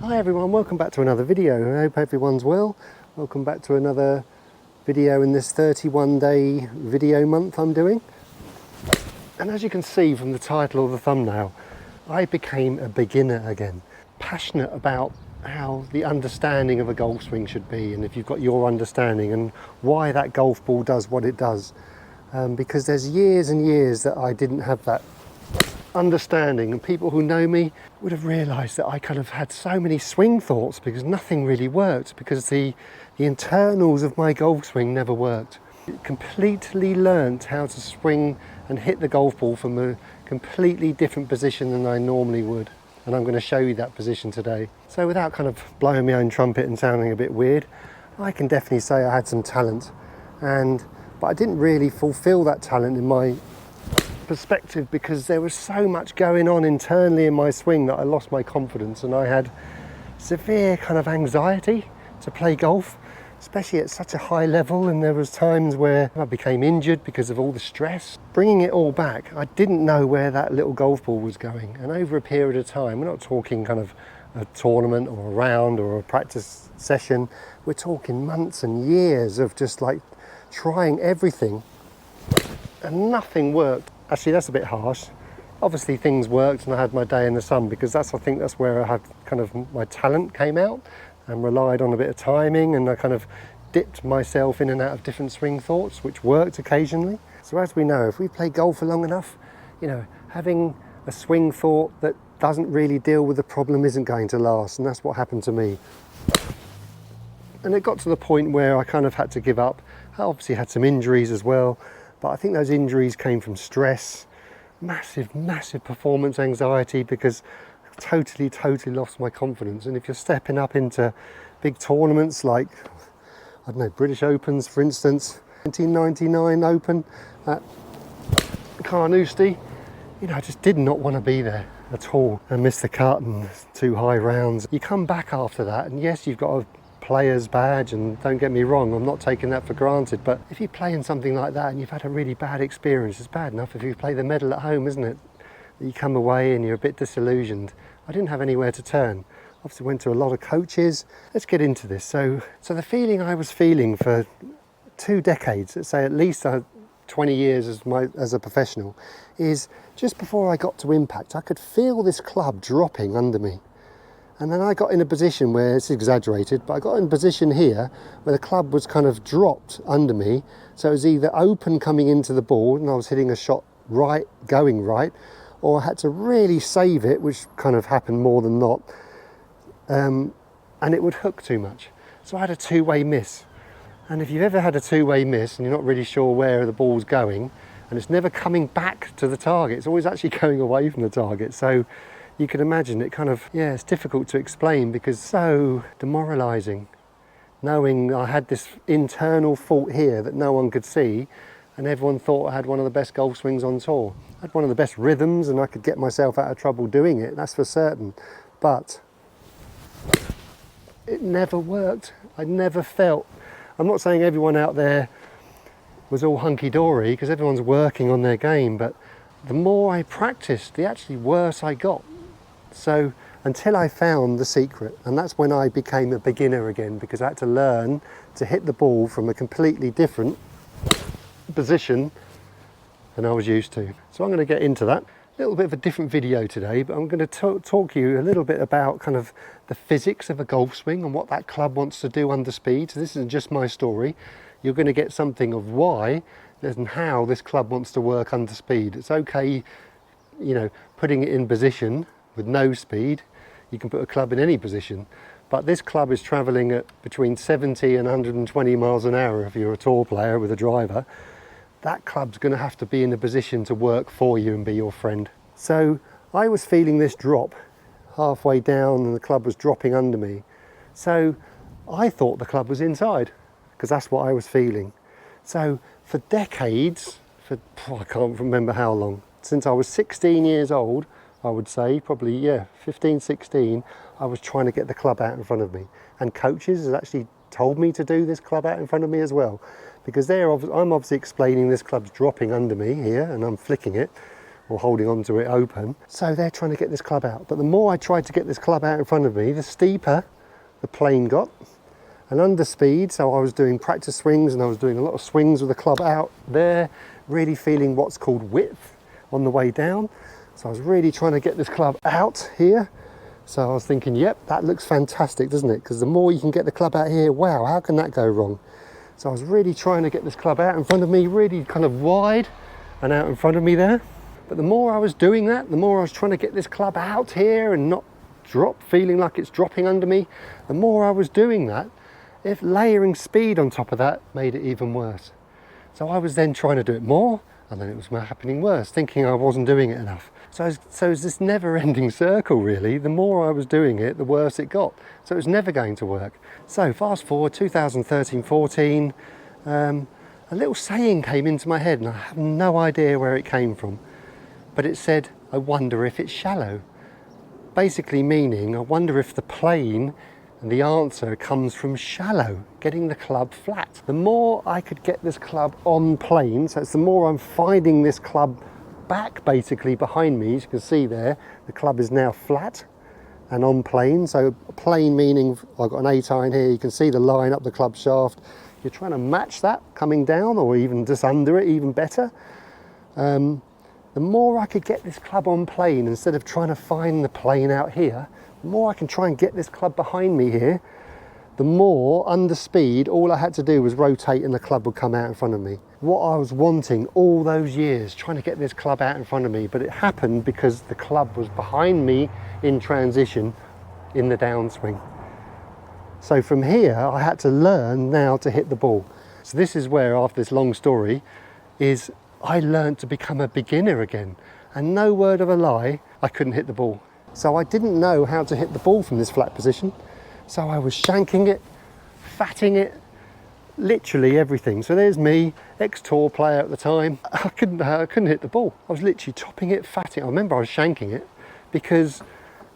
Hi everyone, welcome back to another video. I hope everyone's well. Welcome back to another video in this 31-day video month I'm doing. And as you can see from the title or the thumbnail, I became a beginner again. Passionate about how the understanding of a golf swing should be, and if you've got your understanding and why that golf ball does what it does. Because there's years and years that I didn't have that understanding, and people who know me would have realised that I kind of had so many swing thoughts because nothing really worked, because the internals of my golf swing never worked. Completely learnt how to swing and hit the golf ball from a completely different position than I normally would, and I'm going to show you that position today. So without kind of blowing my own trumpet and sounding a bit weird, I can definitely say I had some talent, but I didn't really fulfil that talent in my perspective because there was so much going on internally in my swing that I lost my confidence, and I had severe kind of anxiety to play golf, especially at such a high level, and there was times where I became injured because of all the stress. Bringing it all back, I didn't know where that little golf ball was going, and over a period of time, we're not talking kind of a tournament or a round or a practice session, we're talking months and years of just like trying everything and nothing worked. Actually, that's a bit harsh. Obviously things worked and I had my day in the sun, because I think that's where I had kind of my talent came out, and relied on a bit of timing, and I kind of dipped myself in and out of different swing thoughts, which worked occasionally. So as we know, if we play golf for long enough, having a swing thought that doesn't really deal with the problem isn't going to last, and that's what happened to me. And it got to the point where I kind of had to give up. I obviously had some injuries as well, but I think those injuries came from stress, massive performance anxiety, because I totally lost my confidence. And if you're stepping up into big tournaments like, I don't know, British Opens, for instance, 1999 Open at Carnoustie, I just did not want to be there at all. I missed the cut and 2 high rounds. You come back after that, and yes, you've got a player's badge, and don't get me wrong, I'm not taking that for granted, but if you play in something like that and you've had a really bad experience, it's bad enough if you play the medal at home, isn't it? You come away and you're a bit disillusioned. I didn't have anywhere to turn. Obviously went to a lot of coaches. Let's get into this. So the feeling I was feeling for 2 decades, let's say at least 20 years as a professional, is just before I got to impact, I could feel this club dropping under me. And then I got in a position where, it's exaggerated, but I got in a position here where the club was kind of dropped under me. So it was either open coming into the ball and I was hitting a shot right, going right, or I had to really save it, which kind of happened more than not. And it would hook too much. So I had a 2-way miss. And if you've ever had a 2-way miss and you're not really sure where the ball's going, and it's never coming back to the target, it's always actually going away from the target. So you can imagine it kind of, it's difficult to explain, because it's so demoralising knowing I had this internal fault here that no one could see, and everyone thought I had one of the best golf swings on tour. I had one of the best rhythms and I could get myself out of trouble doing it, that's for certain. But it never worked. I never felt, I'm not saying everyone out there was all hunky-dory, because everyone's working on their game, but the more I practiced, the actually worse I got. So until I found the secret, and that's when I became a beginner again, because I had to learn to hit the ball from a completely different position than I was used to. So I'm going to get into that. A little bit of a different video today, but I'm going to talk to you a little bit about kind of the physics of a golf swing and what that club wants to do under speed. So this isn't just my story. You're going to get something of why and how this club wants to work under speed. It's okay, putting it in position with no speed. You can put a club in any position, but this club is travelling at between 70 and 120 miles an hour if you're a tour player with a driver. That club's going to have to be in a position to work for you and be your friend. So I was feeling this drop halfway down, and the club was dropping under me. So I thought the club was inside, because that's what I was feeling. So for decades, I can't remember how long, since I was 16 years old, I would say, probably, 15, 16, I was trying to get the club out in front of me. And coaches have actually told me to do this club out in front of me as well, because I'm obviously explaining this club's dropping under me here, and I'm flicking it, or holding onto it open. So they're trying to get this club out. But the more I tried to get this club out in front of me, the steeper the plane got. And under speed, so I was doing practice swings and I was doing a lot of swings with the club out there, really feeling what's called width on the way down. So I was really trying to get this club out here. So I was thinking, yep, that looks fantastic, doesn't it? Because the more you can get the club out here, wow, how can that go wrong? So I was really trying to get this club out in front of me, really kind of wide and out in front of me there. But the more I was doing that, the more I was trying to get this club out here and not drop, feeling like it's dropping under me, the more I was doing that, if layering speed on top of that made it even worse. So I was then trying to do it more, and then it was happening worse, thinking I wasn't doing it enough. So it's this never-ending circle, really. The more I was doing it, the worse it got. So it was never going to work. So fast forward 2013-14, a little saying came into my head, and I have no idea where it came from. But it said, I wonder if it's shallow. Basically meaning, I wonder if the plane and the answer comes from shallow, getting the club flat. The more I could get this club on plane, so it's the more I'm finding this club back basically behind me. As you can see there, the club is now flat and on plane. So plane meaning I've got an 8-iron here, you can see the line up the club shaft. You're trying to match that coming down, or even just under it, even better. The more I could get this club on plane, instead of trying to find the plane out here, the more I can try and get this club behind me here, the more under speed, all I had to do was rotate and the club would come out in front of me. What I was wanting all those years, trying to get this club out in front of me, but it happened because the club was behind me in transition in the downswing. So from here, I had to learn now to hit the ball. So this is where, after this long story, is I learned to become a beginner again. And no word of a lie, I couldn't hit the ball. So I didn't know how to hit the ball from this flat position. So I was shanking it, fatting it, literally everything. So there's me, ex-tour player at the time. I couldn't hit the ball. I was literally chopping it, fatting it. I remember I was shanking it because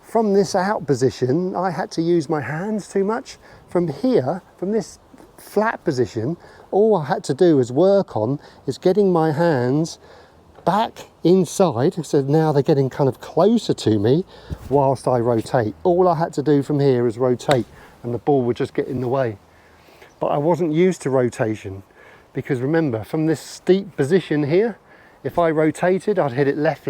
from this out position, I had to use my hands too much. From here, from this flat position, all I had to do was work on is getting my hands back inside, so now they're getting kind of closer to me whilst I rotate. All I had to do from here is rotate and the ball would just get in the way. But I wasn't used to rotation because remember, from this steep position here, if I rotated, I'd hit it left.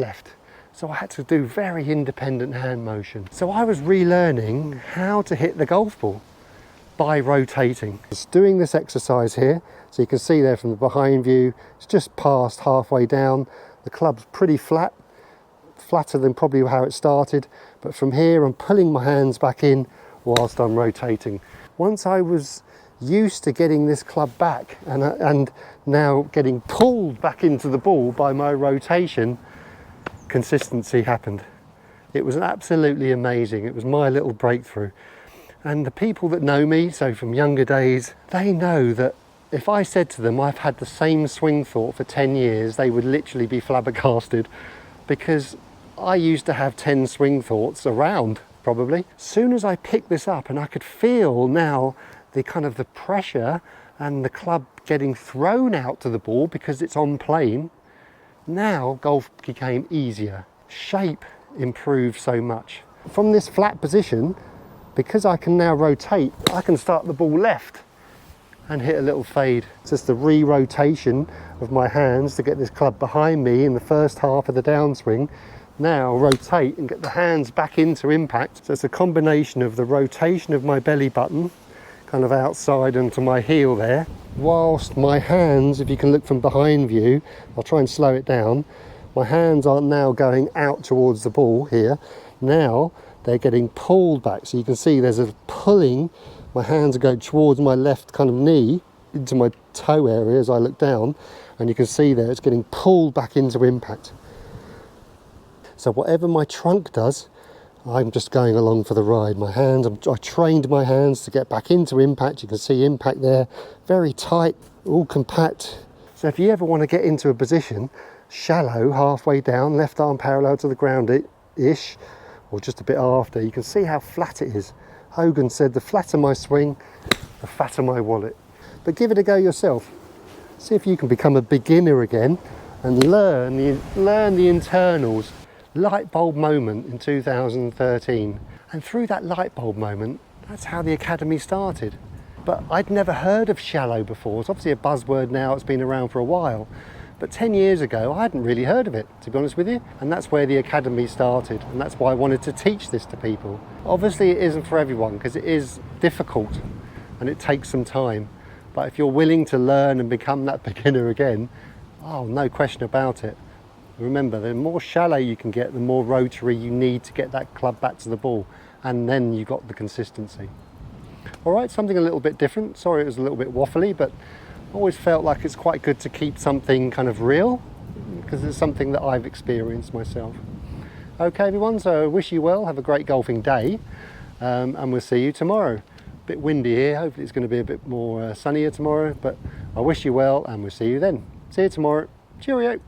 So I had to do very independent hand motion. So I was relearning how to hit the golf ball by rotating. Just doing this exercise here, so you can see there from the behind view, it's just past halfway down. The club's pretty flat, flatter than probably how it started, but from here I'm pulling my hands back in whilst I'm rotating. Once I was used to getting this club back and now getting pulled back into the ball by my rotation, consistency happened. It was absolutely amazing. It was my little breakthrough. And the people that know me, so from younger days, they know that if I said to them I've had the same swing thought for 10 years, they would literally be flabbergasted, because I used to have 10 swing thoughts around, probably. As soon as I picked this up and I could feel now the kind of the pressure and the club getting thrown out to the ball because it's on plane, now golf became easier. Shape improved so much. From this flat position, because I can now rotate, I can start the ball left and hit a little fade. It's just the re-rotation of my hands to get this club behind me in the first half of the downswing. Now rotate and get the hands back into impact. So it's a combination of the rotation of my belly button, kind of outside onto my heel there, whilst my hands, if you can look from behind view, I'll try and slow it down, my hands are now going out towards the ball here. Now they're getting pulled back, so you can see there's a pulling. My hands are going towards my left kind of knee into my toe area as I look down, and you can see there it's getting pulled back into impact. So whatever my trunk does, I'm just going along for the ride. My hands, I trained my hands to get back into impact. You can see impact there, very tight, all compact. So if you ever want to get into a position, shallow, halfway down, left arm parallel to the ground-ish, or just a bit after, you can see how flat it is. Hogan said, the flatter my swing, the fatter my wallet. But give it a go yourself. See if you can become a beginner again and learn the internals. Light bulb moment in 2013. And through that light bulb moment, that's how the Academy started. But I'd never heard of shallow before. It's obviously a buzzword now, it's been around for a while. But 10 years ago, I hadn't really heard of it, to be honest with you. And that's where the Academy started. And that's why I wanted to teach this to people. Obviously, it isn't for everyone because it is difficult and it takes some time. But if you're willing to learn and become that beginner again, oh, no question about it. Remember, the more shallow you can get, the more rotary you need to get that club back to the ball. And then you got the consistency. All right, something a little bit different. Sorry it was a little bit waffly, but I always felt like it's quite good to keep something kind of real because it's something that I've experienced myself. Okay everyone, so I wish you well, have a great golfing day, and we'll see you tomorrow. A bit windy here, hopefully it's going to be a bit more sunnier tomorrow, but I wish you well and we'll see you then. See you tomorrow. Cheerio.